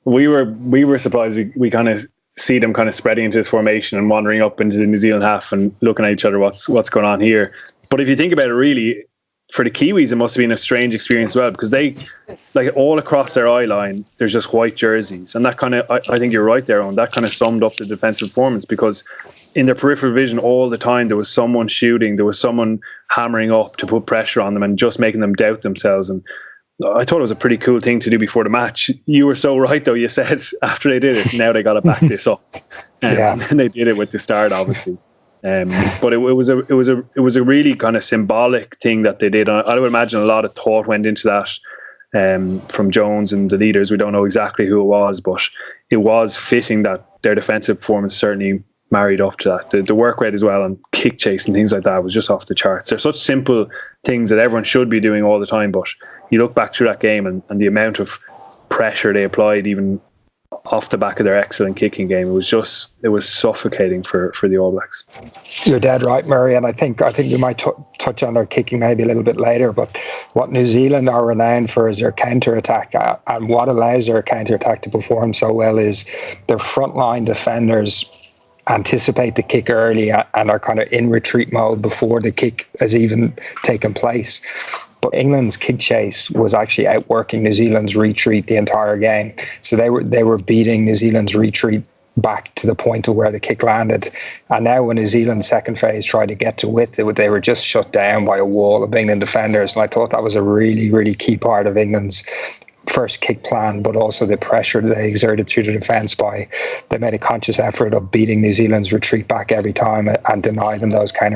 we were surprised. We kind of see them kind of spreading into this formation and wandering up into the New Zealand half and looking at each other. What's going on here? But if you think about it, really, for the Kiwis, it must have been a strange experience as well, because they, like, all across their eye line, there's just white jerseys, and that kind of, I think you're right there, Owen, that kind of summed up the defensive performance, because in their peripheral vision all the time there was someone shooting, there was someone hammering up to put pressure on them and just making them doubt themselves. And I thought it was a pretty cool thing to do before the match. You were so right, though. You said after they did it, now they got to back this up, and they did it with the start, obviously. But it was a really kind of symbolic thing that they did. I would imagine a lot of thought went into that from Jones and the leaders. We don't know exactly who it was, but it was fitting that their defensive performance certainly married up to that. The work rate as well and kick chase and things like that was just off the charts. They're such simple things that everyone should be doing all the time, but you look back through that game and the amount of pressure they applied even off the back of their excellent kicking game, it was suffocating for the All Blacks. You're dead right, Murray, and I think we might touch on their kicking maybe a little bit later, but what New Zealand are renowned for is their counter-attack, and what allows their counter-attack to perform so well is their frontline defenders anticipate the kick early and are kind of in retreat mode before the kick has even taken place. But England's kick chase was actually outworking New Zealand's retreat the entire game. So they were beating New Zealand's retreat back to the point of where the kick landed. And now when New Zealand's second phase tried to get to width, they were just shut down by a wall of England defenders. And I thought that was a really, really key part of England's first kick plan, but also the pressure they exerted through the defence by they made a conscious effort of beating New Zealand's retreat back every time and deny them those counter